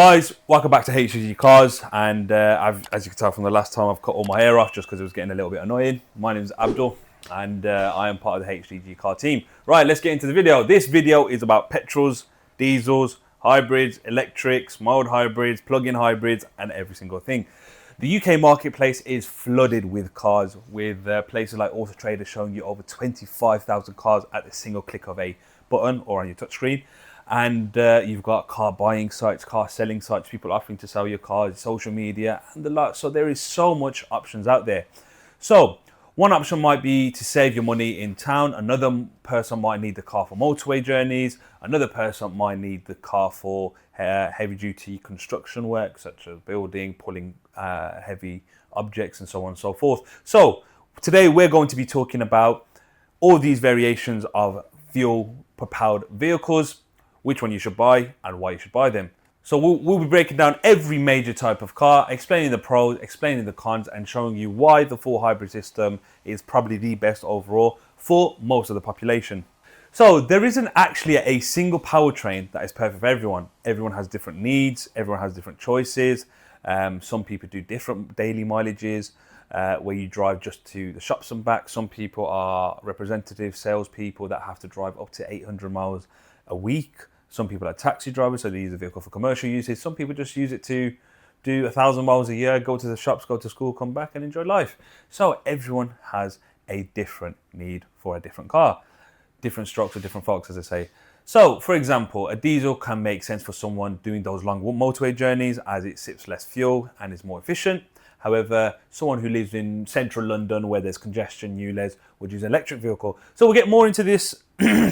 Guys, welcome back to HDG Cars, and as you can tell from the last time, I've cut all my hair off just because it was getting a little bit annoying. My name is Abdul, and I am part of the HDG Car team. Right, let's get into the video. This video is about petrols, diesels, hybrids, electrics, mild hybrids, plug-in hybrids, and every single thing. The UK marketplace is flooded with cars, with places like Auto Trader showing you over 25,000 cars at the single click of a button or on your touchscreen. And you've got car buying sites, car selling sites, people offering to sell your cars, social media, and the lot. So there is so much options out there. So one option might be to save your money in town. Another person might need the car for motorway journeys. Another person might need the car for heavy duty construction work, such as building, pulling heavy objects, and so on and so forth. So today we're going to be talking about all these variations of fuel propelled vehicles, which one you should buy and why you should buy them. So we'll be breaking down every major type of car, explaining the pros, explaining the cons, and showing you why the full hybrid system is probably the best overall for most of the population. So there isn't actually a single powertrain that is perfect for everyone. Everyone has different needs, everyone has different choices. Some people do different daily mileages, where you drive just to the shops and back. Some people are representative salespeople that have to drive up to 800 miles a week. Some people are taxi drivers, so they use the vehicle for commercial usage. Some people just use it to do 1,000 miles a year, go to the shops, go to school, come back and enjoy life. So everyone has a different need for a different car. Different strokes for different folks, as I say. So, for example, a diesel can make sense for someone doing those long motorway journeys as it sips less fuel and is more efficient. However, someone who lives in central London where there's congestion, ULEZ, would use an electric vehicle. So we'll get more into this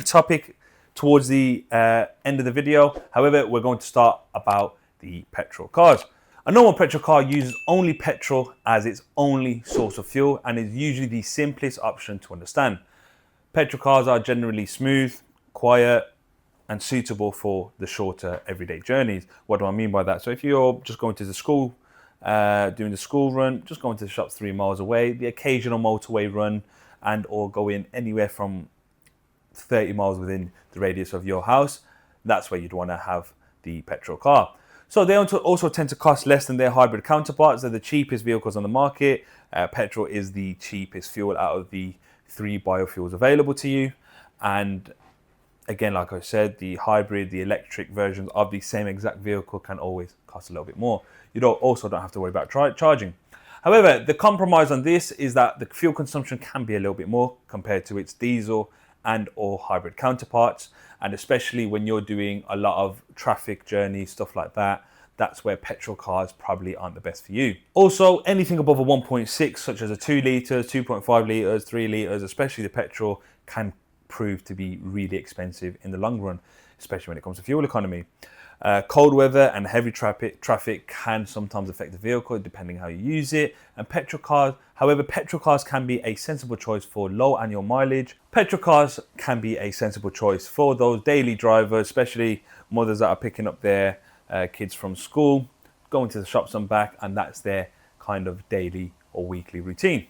topic towards the end of the video. However, we're going to start about the petrol cars. A normal petrol car uses only petrol as its only source of fuel and is usually the simplest option to understand. Petrol cars are generally smooth, quiet, and suitable for the shorter everyday journeys. What do I mean by that? So if you're just going to the school, doing the school run, just going to the shops 3 miles away, the occasional motorway run, and or going anywhere from 30 miles within the radius of your house, that's where you'd want to have the petrol car. So they also tend to cost less than their hybrid counterparts. They're the cheapest vehicles on the market. Petrol is the cheapest fuel out of the 3 biofuels available to you. And again, like I said, the hybrid, the electric versions of the same exact vehicle can always cost a little bit more. You also don't have to worry about charging. However, the compromise on this is that the fuel consumption can be a little bit more compared to its diesel and or hybrid counterparts, and especially when you're doing a lot of traffic journeys, stuff like that, that's where petrol cars probably aren't the best for you. Also, anything above a 1.6, such as a 2 litres, 2.5 litres, 3 litres, especially the petrol, can prove to be really expensive in the long run, especially when it comes to fuel economy. Cold weather and heavy traffic can sometimes affect the vehicle depending how you use it. And petrol cars can be a sensible choice for low annual mileage. Petrol cars can be a sensible choice for those daily drivers, especially mothers that are picking up their kids from school, going to the shops and back, and that's their kind of daily or weekly routine.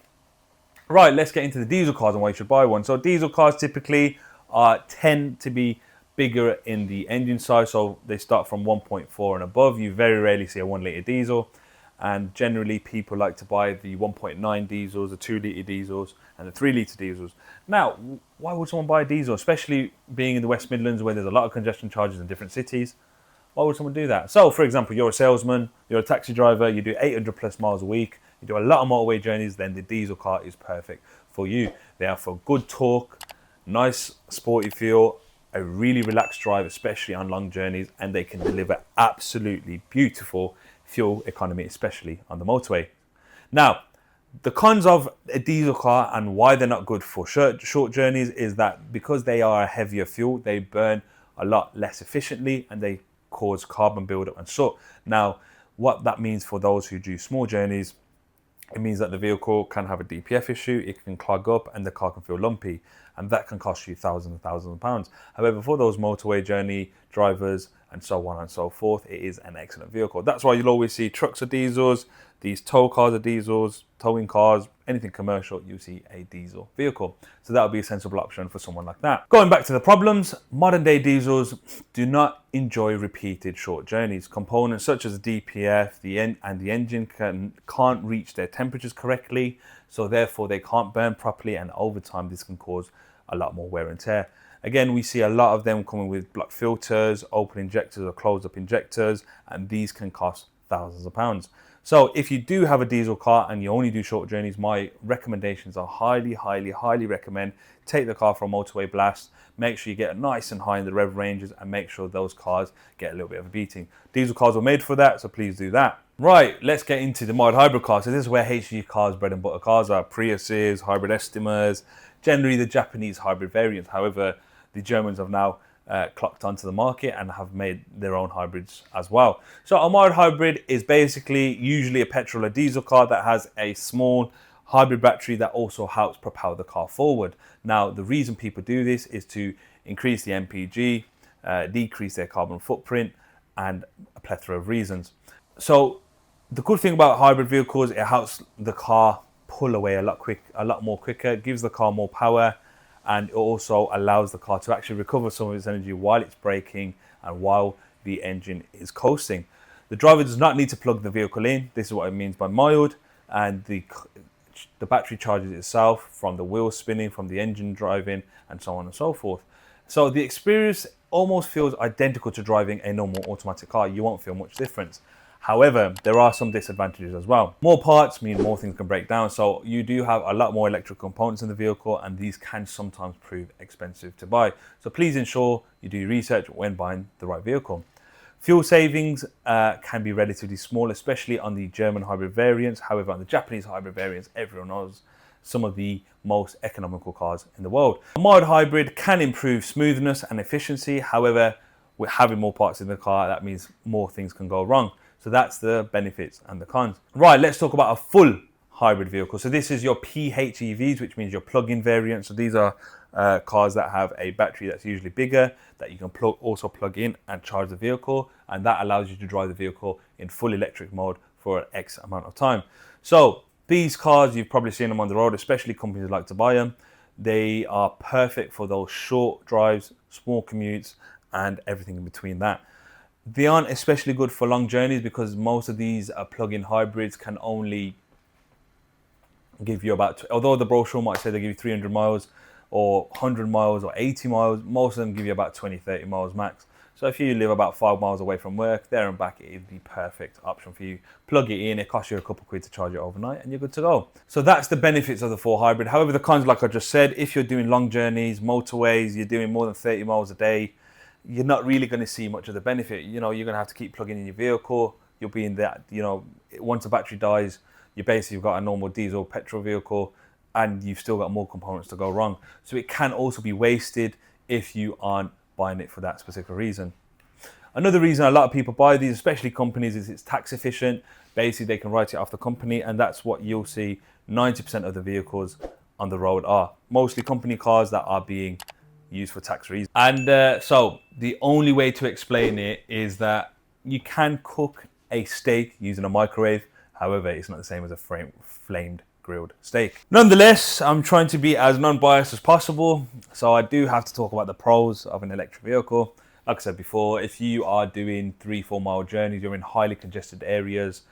Right, let's get into the diesel cars and why you should buy one. So diesel cars typically tend to be bigger in the engine size, so they start from 1.4 and above. You very rarely see a 1 litre diesel, and generally people like to buy the 1.9 diesels, the 2 litre diesels, and the 3 litre diesels. Now, why would someone buy a diesel, especially being in the West Midlands where there's a lot of congestion charges in different cities? Why would someone do that? So, for example, you're a salesman, you're a taxi driver, you do 800 plus miles a week, you do a lot of motorway journeys, then the diesel car is perfect for you. They offer good torque, nice sporty feel, a really relaxed drive, especially on long journeys, and they can deliver absolutely beautiful fuel economy, especially on the motorway. Now, the cons of a diesel car and why they're not good for short journeys is that because they are a heavier fuel, they burn a lot less efficiently and they cause carbon buildup and soot. Now, what that means for those who do small journeys, it means that the vehicle can have a DPF issue, it can clog up, and the car can feel lumpy, and that can cost you thousands and thousands of pounds. However, for those motorway journey drivers and so on and so forth. It is an excellent vehicle. That's why you'll always see trucks are diesels, these tow cars are diesels, towing cars, anything commercial, you see a diesel vehicle. So that would be a sensible option for someone like that. Going back to the problems, modern day diesels do not enjoy repeated short journeys. Components such as the DPF, and the engine can't reach their temperatures correctly, so therefore they can't burn properly, and over time this can cause a lot more wear and tear. Again, we see a lot of them coming with block filters, open injectors or closed up injectors, and these can cost thousands of pounds. So if you do have a diesel car and you only do short journeys, my recommendations are highly recommend take the car for a motorway blast, make sure you get nice and high in the rev ranges, and make sure those cars get a little bit of a beating. Diesel cars were made for that, so please do that. Right, let's get into the mild hybrid cars. So this is where HDG Cars bread and butter cars are. Priuses, hybrid Estimas, generally the Japanese hybrid variants. However, the Germans have now clocked onto the market and have made their own hybrids as well. So a mild hybrid is basically usually a petrol or diesel car that has a small hybrid battery that also helps propel the car forward. Now, the reason people do this is to increase the MPG, decrease their carbon footprint, and a plethora of reasons. So the good thing about hybrid vehicles, it helps the car pull away a lot more quicker, gives the car more power, and it also allows the car to actually recover some of its energy while it's braking and while the engine is coasting. The driver does not need to plug the vehicle in. This is what it means by mild, and the battery charges itself from the wheels spinning, from the engine driving, and so on and so forth. So the experience almost feels identical to driving a normal automatic car. You won't feel much difference. However, there are some disadvantages as well. More parts mean more things can break down. So you do have a lot more electrical components in the vehicle, and these can sometimes prove expensive to buy. So please ensure you do your research when buying the right vehicle. Fuel savings can be relatively small, especially on the German hybrid variants. However, on the Japanese hybrid variants, everyone knows some of the most economical cars in the world. A mild hybrid can improve smoothness and efficiency. However, with having more parts in the car, that means more things can go wrong. So that's the benefits and the cons. Right, let's talk about a full hybrid vehicle. So this is your PHEVs, which means your plug-in variant. So these are cars that have a battery that's usually bigger, that you can also plug in and charge the vehicle, and that allows you to drive the vehicle in full electric mode for X amount of time. So these cars, you've probably seen them on the road, especially companies like to buy them. They are perfect for those short drives, small commutes, and everything in between that. They aren't especially good for long journeys because most of these plug-in hybrids can only give you about, although the brochure might say they give you 300 miles or 100 miles or 80 miles, most of them give you about 20, 30 miles max. So if you live about 5 miles away from work, there and back, it is the perfect option for you. Plug it in, it costs you a couple of quid to charge it overnight, and you're good to go. So that's the benefits of the full hybrid. However, the cons, like I just said, if you're doing long journeys, motorways, you're doing more than 30 miles a day, you're not really going to see much of the benefit. You know, you're going to have to keep plugging in your vehicle. You'll be in that, you know, once the battery dies, you basically got a normal diesel petrol vehicle, and you've still got more components to go wrong. So it can also be wasted if you aren't buying it for that specific reason. Another reason a lot of people buy these, especially companies, is it's tax efficient. Basically, they can write it off the company, and that's what you'll see 90% of the vehicles on the road are. Mostly company cars that are being used for tax reasons. And so the only way to explain it is that you can cook a steak using a microwave. However, it's not the same as a flamed grilled steak. Nonetheless, I'm trying to be as non-biased as possible. So I do have to talk about the pros of an electric vehicle. Like I said before, if you are doing 3-4 mile journeys, you're in highly congested areas,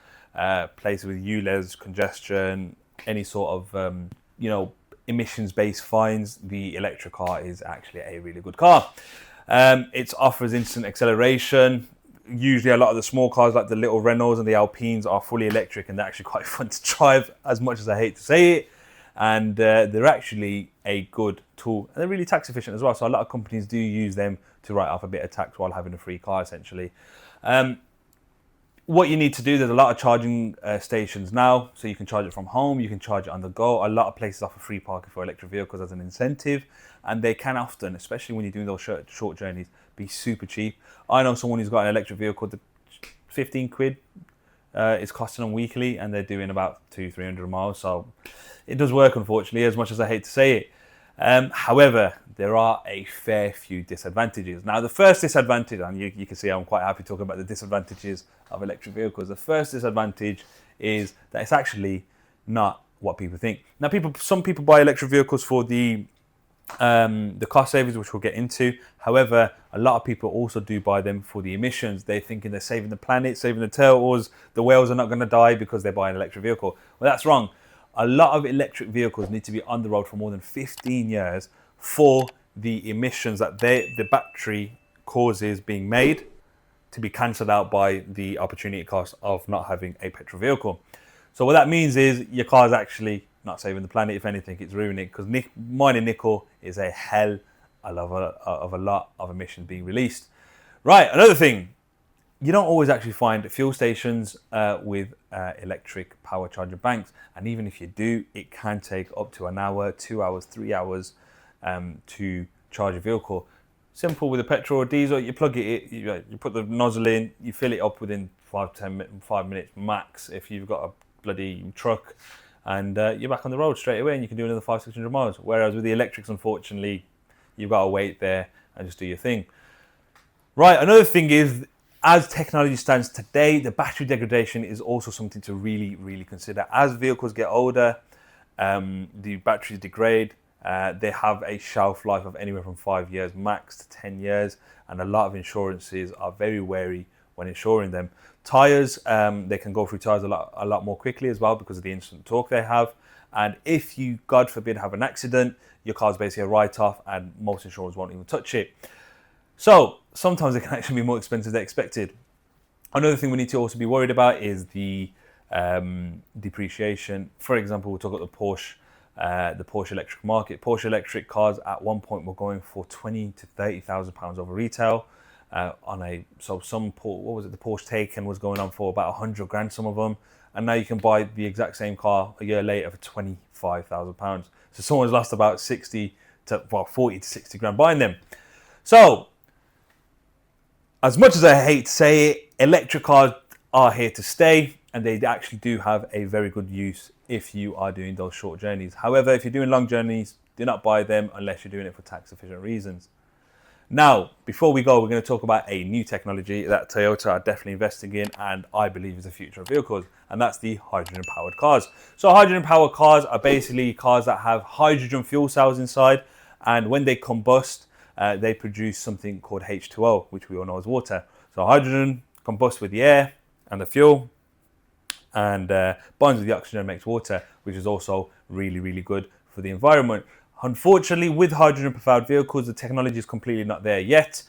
places with ULEZ, congestion, any sort of, emissions-based fines, the electric car is actually a really good car. It offers instant acceleration. Usually a lot of the small cars like the little Renaults and the Alpines are fully electric, and they're actually quite fun to drive, as much as I hate to say it. And they're actually a good tool, and they're really tax efficient as well. So a lot of companies do use them to write off a bit of tax while having a free car, essentially. What you need to do, there's a lot of charging stations now, so you can charge it from home, you can charge it on the go. A lot of places offer free parking for electric vehicles as an incentive, and they can often, especially when you're doing those short journeys, be super cheap. I know someone who's got an electric vehicle, 15 quid is costing them weekly, and they're doing about 200-300 miles, so it does work, unfortunately, as much as I hate to say it. However, there are a fair few disadvantages. Now, the first disadvantage, and you can see I'm quite happy talking about the disadvantages of electric vehicles. The first disadvantage is that it's actually not what people think. Now, some people buy electric vehicles for the cost savings, which we'll get into. However, a lot of people also do buy them for the emissions. They're thinking they're saving the planet, saving the turtles, the whales are not going to die because they buy an electric vehicle. Well, that's wrong. A lot of electric vehicles need to be on the road for more than 15 years for the emissions that the battery causes being made to be cancelled out by the opportunity cost of not having a petrol vehicle. So what that means is your car's actually not saving the planet. If anything, it's ruining it, because mining nickel is a hell of a lot of emissions being released. Right, another thing, you don't always actually find fuel stations with electric power charger banks. And even if you do, it can take up to an hour, 2 hours, 3 hours to charge a vehicle. Simple with a petrol or diesel, you plug it in, you put the nozzle in, you fill it up within 5 minutes max if you've got a bloody truck, and you're back on the road straight away, and you can do another 500-600 miles. Whereas with the electrics, unfortunately, you've got to wait there and just do your thing. Right, another thing is, as technology stands today, the battery degradation is also something to really consider. As vehicles get older, the batteries degrade. They have a shelf life of anywhere from 5 years max to 10 years, and a lot of insurances are very wary when insuring them. Tires, they can go through tires a lot more quickly as well because of the instant torque they have. And if you, God forbid, have an accident, your car's basically a write-off, and most insurers won't even touch it. So sometimes it can actually be more expensive than expected. Another thing we need to also be worried about is the depreciation. For example, we'll talk about the Porsche electric market. Porsche electric cars at one point were going for £20,000 to £30,000 over retail. The Porsche Taycan was going on for about 100 grand, some of them, and now you can buy the exact same car a year later for £25,000. So someone's lost about 40 to 60 grand buying them. So, as much as I hate to say it, electric cars are here to stay, and they actually do have a very good use if you are doing those short journeys. However, if you're doing long journeys, do not buy them unless you're doing it for tax efficient reasons. Now, before we go, we're going to talk about a new technology that Toyota are definitely investing in, and I believe is the future of vehicles, and that's the hydrogen-powered cars. So hydrogen-powered cars are basically cars that have hydrogen fuel cells inside, and when they combust, they produce something called H2O, which we all know as water. So hydrogen combusts with the air and the fuel, and bonds with the oxygen and makes water, which is also really good for the environment. Unfortunately, with hydrogen-powered vehicles, the technology is completely not there yet.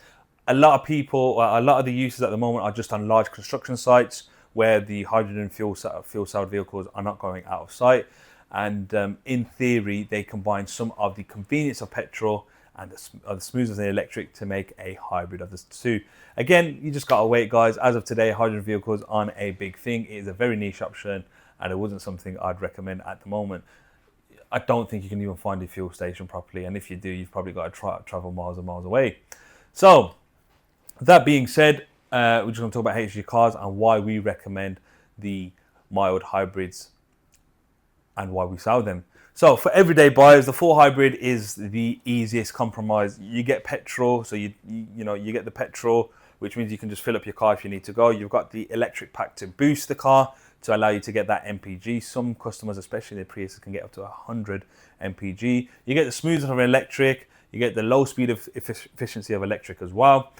A lot of the uses at the moment are just on large construction sites where the hydrogen fuel cell vehicles are not going out of sight. And in theory, they combine some of the convenience of petrol and the smoothness of the electric to make a hybrid of the two. Again, you just gotta wait, guys. As of today, hydrogen vehicles aren't a big thing. It is a very niche option, and it wasn't something I'd recommend at the moment. I don't think you can even find a fuel station properly, and if you do, you've probably got to travel miles and miles away. So, that being said, we're just going to talk about HDG Cars and why we recommend the mild hybrids and why we sell them. So, for everyday buyers, the 4 hybrid is the easiest compromise. You get petrol, so you get the petrol, which means you can just fill up your car if you need to go. You've got the electric pack to boost the car, to allow you to get that MPG. Some customers, especially the Prius, can get up to 100 MPG. You get the smoothness of electric, you get the low speed of efficiency of electric as well,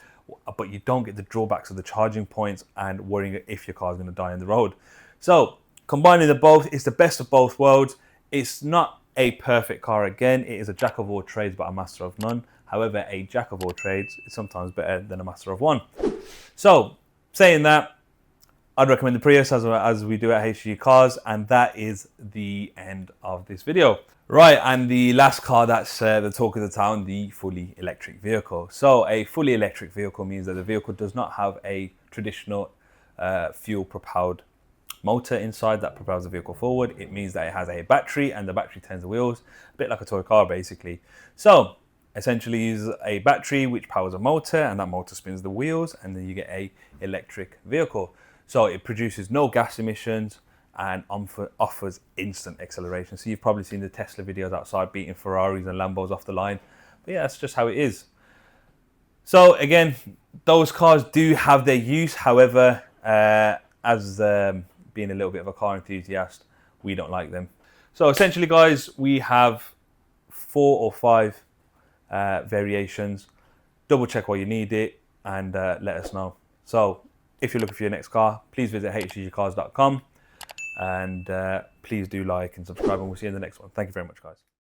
but you don't get the drawbacks of the charging points and worrying if your car is going to die on the road. So combining the both is the best of both worlds. It's not a perfect car. Again, it is a jack of all trades but a master of none. However, a jack of all trades is sometimes better than a master of one. So saying that, I'd recommend the Prius as we do at HDG Cars, and that is the end of this video. Right, and the last car that's the talk of the town, the fully electric vehicle. So a fully electric vehicle means that the vehicle does not have a traditional fuel-propelled motor inside that propels the vehicle forward. It means that it has a battery, and the battery turns the wheels, a bit like a toy car basically. So essentially use a battery which powers a motor, and that motor spins the wheels, and then you get a electric vehicle. So it produces no gas emissions, and offers instant acceleration. So you've probably seen the Tesla videos outside beating Ferraris and Lambos off the line. But yeah, that's just how it is. So again, those cars do have their use. However, as being a little bit of a car enthusiast, we don't like them. So essentially, guys, we have 4 or 5 variations. Double check why you need it and let us know. So if you're looking for your next car, please visit hdgcars.com and please do like and subscribe, and we'll see you in the next one. Thank you very much, guys.